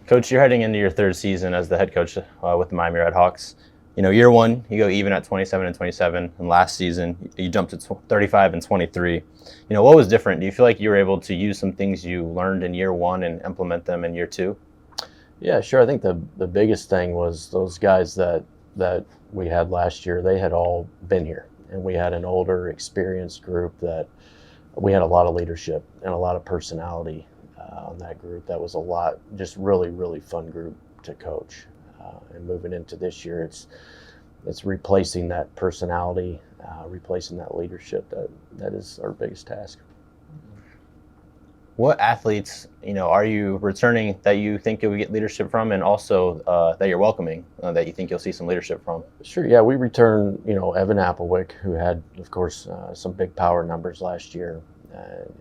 Coach, you're heading into your third season as the head coach with the Miami Redhawks. Year one, you go even at 27 and 27, and last season you jumped to 35 and 23. What was different? Do you feel like you were able to use some things you learned in year one and implement them in year two? Yeah, sure. I think the biggest thing was those guys that we had last year. They had all been here, and we had an older, experienced group that we had a lot of leadership and a lot of personality on that group. That was a lot, just really, really fun group to coach. And moving into this year, it's replacing that personality, replacing that leadership. That is our biggest task. What athletes, are you returning that you think you'll get leadership from, and also that you're welcoming that you think you'll see some leadership from? Sure. Yeah, we return. Evan Applewick, who had, of course, some big power numbers last year,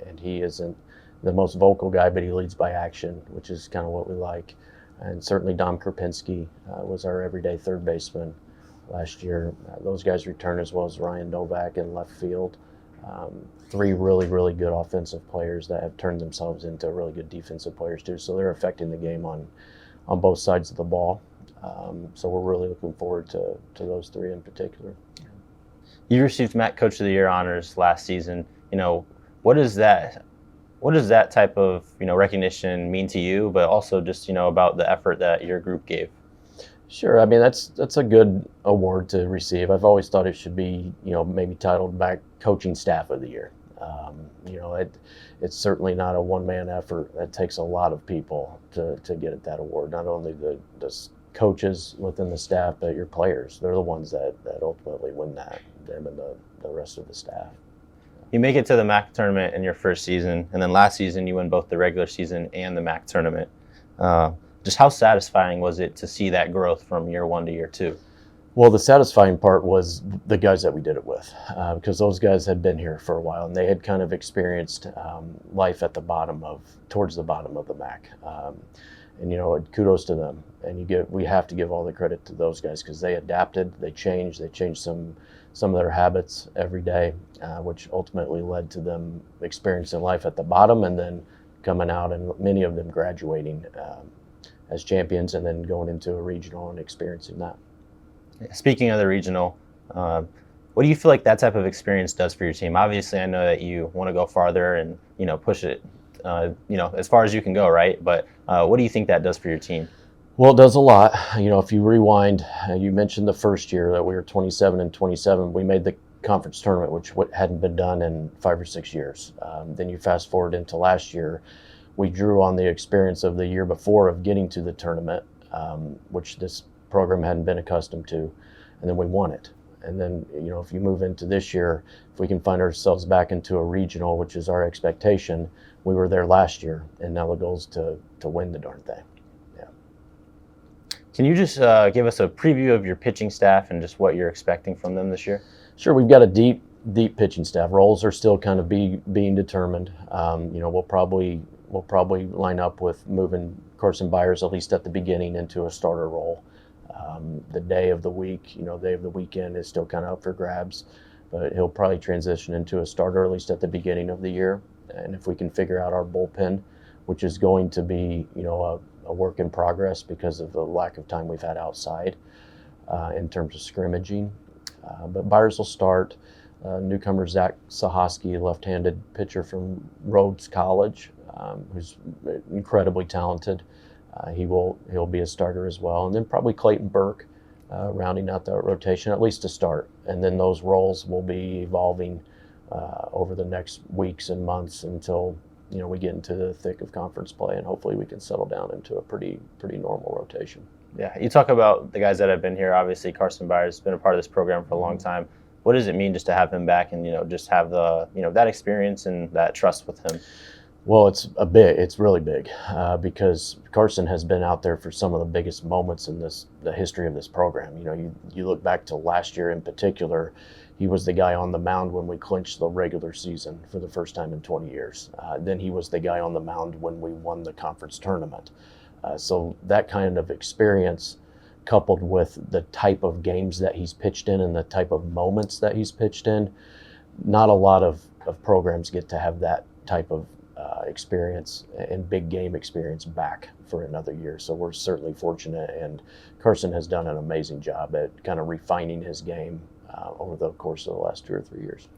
and he isn't the most vocal guy, but he leads by action, which is kind of what we like. And certainly Dom Krupinski was our everyday third baseman last year. Those guys return, as well as Ryan Novak in left field. Three really, really good offensive players that have turned themselves into really good defensive players too. So they're affecting the game on both sides of the ball. So we're really looking forward to those three in particular. You received MAC Coach of the Year honors last season. What is that? What does that type of recognition mean to you? But also just about the effort that your group gave. Sure. I mean, that's a good award to receive. I've always thought it should be maybe titled back Coaching Staff of the Year. It's certainly not a one-man effort. It takes a lot of people to get at that award. Not only the coaches within the staff, but your players. They're the ones that ultimately win that. Them and the rest of the staff. You make it to the MAC tournament in your first season, and then last season you win both the regular season and the MAC tournament. Just how satisfying was it to see that growth from year one to year two? Well, the satisfying part was the guys that we did it with, because those guys had been here for a while, and they had kind of experienced life at towards the bottom of the MAC. And kudos to them. And we have to give all the credit to those guys, because they adapted, they changed some of their habits every day, which ultimately led to them experiencing life at the bottom and then coming out, and many of them graduating as champions and then going into a regional and experiencing that. Speaking of the regional, what do you feel like that type of experience does for your team? Obviously, I know that you want to go farther and push it as far as you can go, right? But what do you think that does for your team? Well, it does a lot. If you rewind, you mentioned the first year that we were 27 and 27. We made the conference tournament, which hadn't been done in 5 or 6 years. Then you fast forward into last year. We drew on the experience of the year before of getting to the tournament, which this program hadn't been accustomed to, and then we won it. And then, if you move into this year, if we can find ourselves back into a regional, which is our expectation, we were there last year, and now the goal is to win the darn thing. Can you just give us a preview of your pitching staff and just what you're expecting from them this year? Sure. We've got a deep pitching staff. Roles are still kind of being determined. We'll probably line up with moving Carson Byers, at least at the beginning, into a starter role. The day of the week, day of the weekend is still kind of up for grabs, but he'll probably transition into a starter, at least at the beginning of the year. And if we can figure out our bullpen, which is going to be, a work in progress because of the lack of time we've had outside in terms of scrimmaging. But Byers will start. Newcomer Zach Sahosky, left-handed pitcher from Rhodes College, who's incredibly talented. He'll be a starter as well. And then probably Clayton Burke rounding out the rotation, at least to start. And then those roles will be evolving over the next weeks and months until we get into the thick of conference play, and hopefully we can settle down into a pretty normal rotation. Yeah, you talk about the guys that have been here. Obviously, Carson Byers has been a part of this program for a long time. What does it mean just to have him back and just have the that experience and that trust with him? Well, it's really big because Carson has been out there for some of the biggest moments in the history of this program. You look back to last year in particular. He was the guy on the mound when we clinched the regular season for the first time in 20 years. Then he was the guy on the mound when we won the conference tournament. So that kind of experience, coupled with the type of games that he's pitched in and the type of moments that he's pitched in, not a lot of programs get to have that type of experience and big game experience back for another year. So we're certainly fortunate, and Carson has done an amazing job at kind of refining his game over the course of the last 2 or 3 years.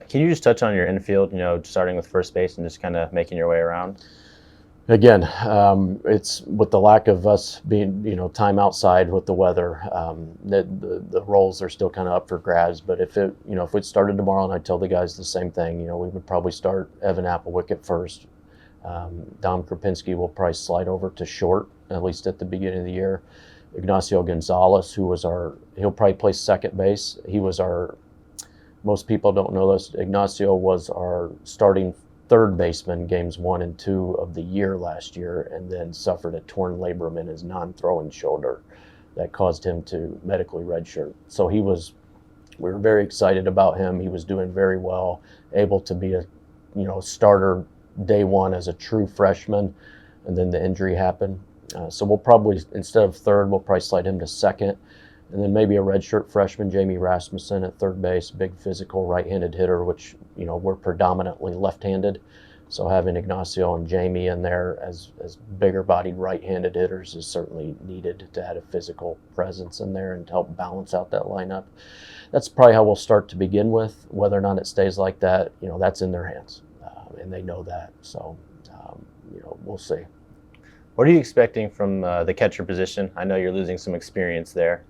Can you just touch on your infield, starting with first base and just kind of making your way around? Again, it's with the lack of us being, time outside with the weather, the roles are still kind of up for grabs. But if it started tomorrow, and I tell the guys the same thing, we would probably start Evan Applewick at first. Dom Krupinski will probably slide over to short, at least at the beginning of the year. Ignacio Gonzalez, he'll probably play second base. Most people don't know this, Ignacio was our starting third baseman games 1 and 2 of the year last year, and then suffered a torn labrum in his non-throwing shoulder that caused him to medically redshirt. So we were very excited about him. He was doing very well, able to be a starter day one as a true freshman, and then the injury happened. So we'll probably, instead of third, we'll probably slide him to second. And then maybe a redshirt freshman, Jamie Rasmussen, at third base, big physical right-handed hitter, which, we're predominantly left-handed. So having Ignacio and Jamie in there as bigger-bodied right-handed hitters is certainly needed to add a physical presence in there and to help balance out that lineup. That's probably how we'll start to begin with. Whether or not it stays like that, that's in their hands, and they know that. So, we'll see. What are you expecting from the catcher position? I know you're losing some experience there.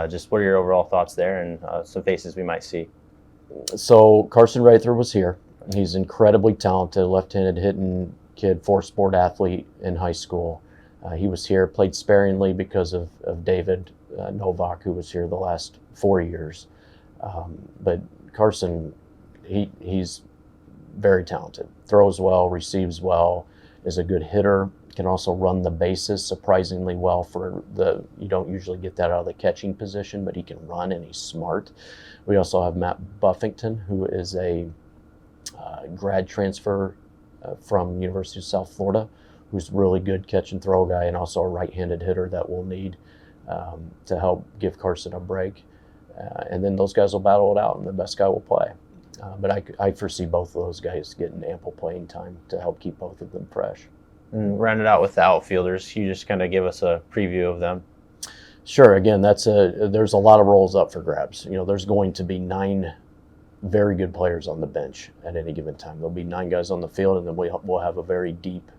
Just what are your overall thoughts there, and some faces we might see? So Carson Rather was here. He's incredibly talented, left-handed hitting kid, 4-sport athlete in high school. He was here, played sparingly because of David Novak, who was here the last 4 years. But Carson, he's very talented, throws well, receives well, is a good hitter, can also run the bases surprisingly well you don't usually get that out of the catching position, but he can run and he's smart. We also have Matt Buffington, who is a grad transfer from University of South Florida, who's a really good catch and throw guy, and also a right-handed hitter that we'll need to help give Carson a break. And then those guys will battle it out, and the best guy will play. But I foresee both of those guys getting ample playing time to help keep both of them fresh. And round it out with the outfielders. Can you just kind of give us a preview of them? Sure. Again, there's a lot of roles up for grabs. There's going to be 9 very good players on the bench at any given time. There'll be 9 guys on the field, and then we'll have a very deep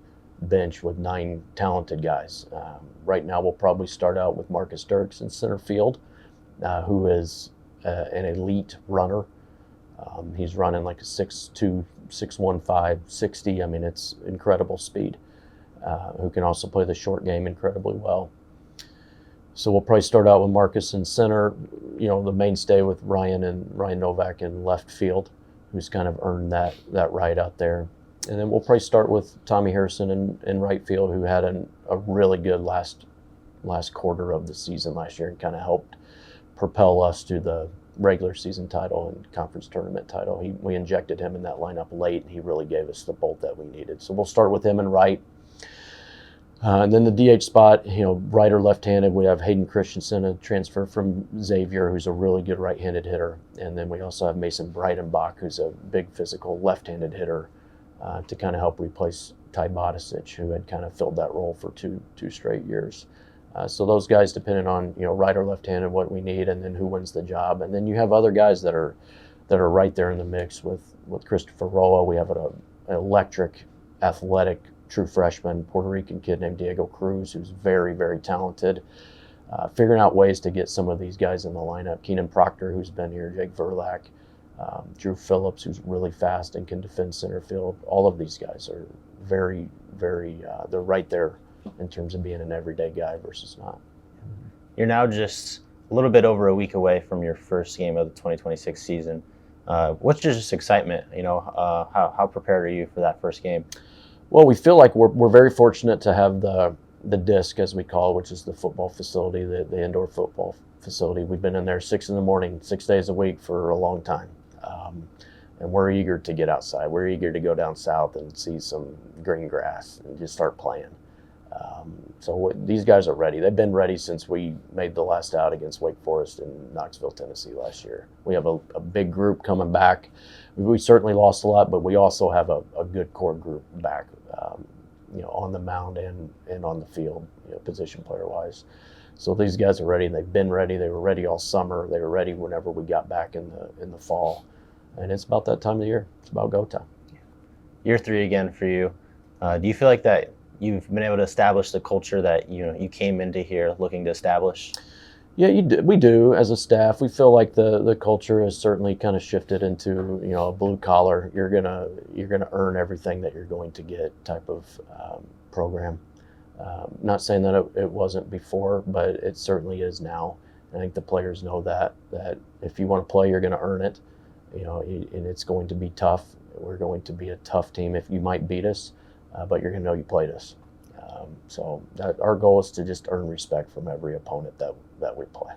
bench with 9 talented guys. Right now, we'll probably start out with Marcus Dirks in center field, who is an elite runner. He's running like a 6'2", 6'15", 60. I mean, it's incredible speed. Who can also play the short game incredibly well. So we'll probably start out with Marcus in center, the mainstay with Ryan Novak in left field, who's kind of earned that right out there. And then we'll probably start with Tommy Harrison in right field, who had a really good last quarter of the season last year and kind of helped propel us to the regular season title and conference tournament title. We injected him in that lineup late, and he really gave us the bolt that we needed. So we'll start with him in right. And then the DH spot, right or left-handed, we have Hayden Christensen, a transfer from Xavier, who's a really good right-handed hitter. And then we also have Mason Breidenbach, who's a big physical left-handed hitter, to kind of help replace Ty Bodicic, who had kind of filled that role for two straight years. So those guys, depending on right or left-handed, what we need, and then who wins the job. And then you have other guys that are right there in the mix with Christopher Roa. We have an electric, athletic, true freshman Puerto Rican kid named Diego Cruz, who's very, very talented. Figuring out ways to get some of these guys in the lineup. Keenan Proctor, who's been here, Jake Verlack, Drew Phillips, who's really fast and can defend center field. All of these guys are very, very, they're right there in terms of being an everyday guy versus not. You're now just a little bit over a week away from your first game of the 2026 season. What's your just excitement? How prepared are you for that first game? Well, we feel like we're very fortunate to have the disc, as we call it, which is the football facility, the indoor football facility. We've been in there 6 a.m, 6 days a week for a long time. And we're eager to get outside. We're eager to go down south and see some green grass and just start playing. These guys are ready. They've been ready since we made the last out against Wake Forest in Knoxville, Tennessee last year. We have a big group coming back. We certainly lost a lot, but we also have a good core group back, on the mound and on the field, position player wise. So these guys are ready, and they've been ready. They were ready all summer. They were ready whenever we got back in the fall, and it's about that time of the year. It's about go time. Year 3 again for you. Do you feel like that you've been able to establish the culture that you came into here looking to establish? Yeah, we do as a staff. We feel like the culture has certainly kind of shifted into a blue collar. You're gonna earn everything that you're going to get type of program. Not saying that it wasn't before, but it certainly is now. I think the players know that if you want to play, you're going to earn it. And it's going to be tough. We're going to be a tough team. If you might beat us, but you're going to know you played us. So our goal is to just earn respect from every opponent that we play.